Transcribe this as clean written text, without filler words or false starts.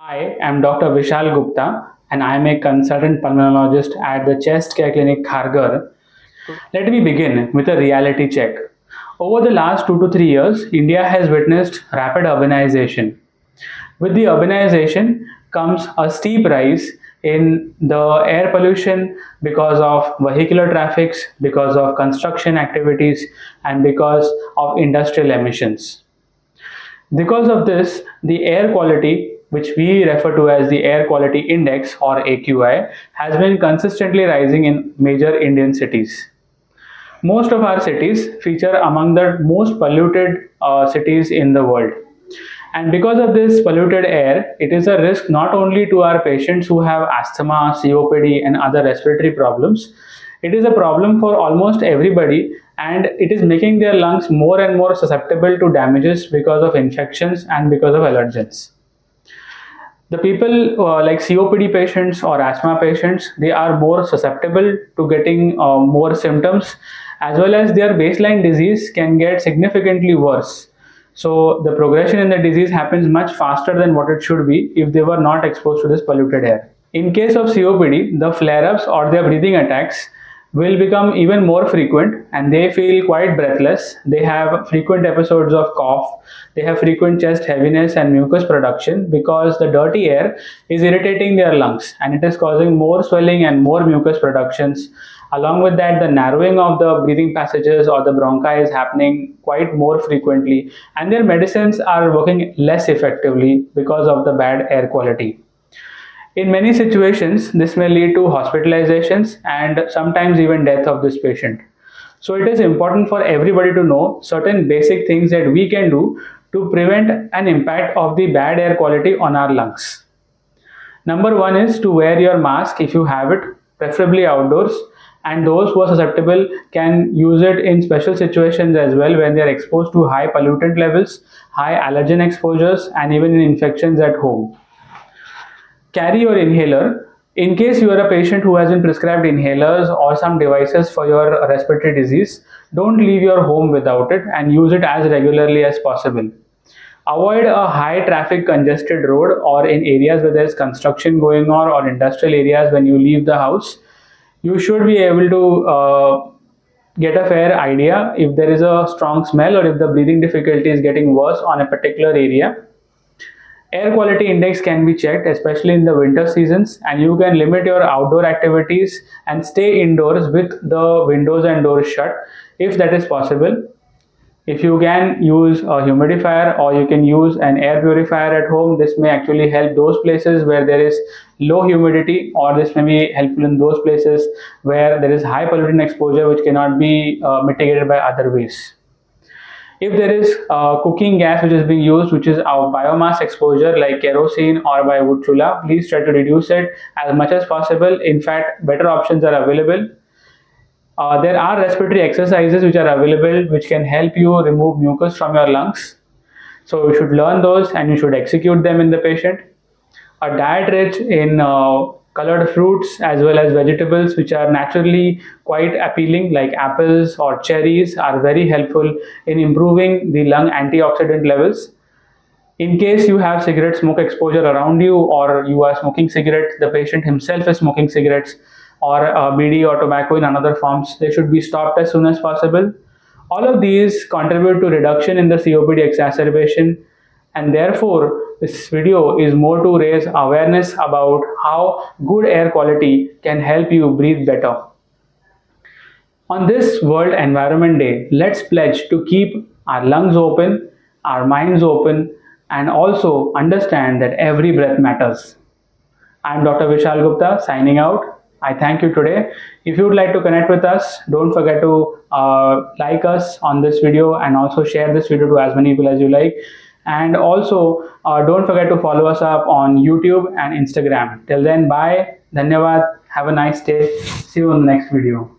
I am Dr. Vishal Gupta and I am a consultant pulmonologist at the Chest Care Clinic Kharghar. Let me begin with a reality check. Over the last 2 to 3 years, India has witnessed rapid urbanization. With the urbanization comes a steep rise in the air pollution because of vehicular traffics, because of construction activities, and because of industrial emissions. Because of this, the air quality, which we refer to as the air quality index or AQI, has been consistently rising in major Indian cities. Most of our cities feature among the most polluted cities in the world. And because of this polluted air, it is a risk not only to our patients who have asthma, COPD, and other respiratory problems, it is a problem for almost everybody, and it is making their lungs more and more susceptible to damages because of infections and because of allergens. The people like COPD patients or asthma patients, they are more susceptible to getting more symptoms, as well as their baseline disease can get significantly worse. So the progression in the disease happens much faster than what it should be if they were not exposed to this polluted air. In case of COPD, the flare-ups or their breathing attacks will become even more frequent and they feel quite breathless. They have frequent episodes of cough. They have frequent chest heaviness and mucus production because the dirty air is irritating their lungs and it is causing more swelling and more mucus productions. Along with that, the narrowing of the breathing passages or the bronchi is happening quite more frequently, and their medicines are working less effectively because of the bad air quality. In many situations, this may lead to hospitalizations and sometimes even death of this patient. So it is important for everybody to know certain basic things that we can do to prevent an impact of the bad air quality on our lungs. Number one is to wear your mask if you have it, preferably outdoors, and those who are susceptible can use it in special situations as well when they are exposed to high pollutant levels, high allergen exposures, and even in infections at home. Carry your inhaler. In case you are a patient who has been prescribed inhalers or some devices for your respiratory disease, don't leave your home without it and use it as regularly as possible. Avoid a high traffic congested road or in areas where there is construction going on or industrial areas when you leave the house. You should be able to get a fair idea if there is a strong smell or if the breathing difficulty is getting worse on a particular area. Air quality index can be checked, especially in the winter seasons, and you can limit your outdoor activities and stay indoors with the windows and doors shut if that is possible. If you can use a humidifier or you can use an air purifier at home, this may actually help those places where there is low humidity, or this may be helpful in those places where there is high pollutant exposure which cannot be mitigated by other ways. If there is cooking gas which is being used, which is our biomass exposure like kerosene or by wood chula, please try to reduce it as much as possible. In fact, better options are available. There are respiratory exercises which are available which can help you remove mucus from your lungs. So you should learn those and you should execute them in the patient. A diet rich in colored fruits as well as vegetables which are naturally quite appealing like apples or cherries are very helpful in improving the lung antioxidant levels. In case you have cigarette smoke exposure around you or you are smoking cigarettes, the patient himself is smoking cigarettes or BD or tobacco in another forms, they should be stopped as soon as possible. All of these contribute to reduction in the COPD exacerbation, and therefore this video is more to raise awareness about how good air quality can help you breathe better. On this World Environment Day, let's pledge to keep our lungs open, our minds open, and also understand that every breath matters. I'm Dr. Vishal Gupta signing out. I thank you today. If you would like to connect with us, don't forget to like us on this video and also share this video to as many people as you like. And also don't forget to follow us up on YouTube and Instagram. Till then, bye. Dhanyavad. Have a nice day. See you in the next video.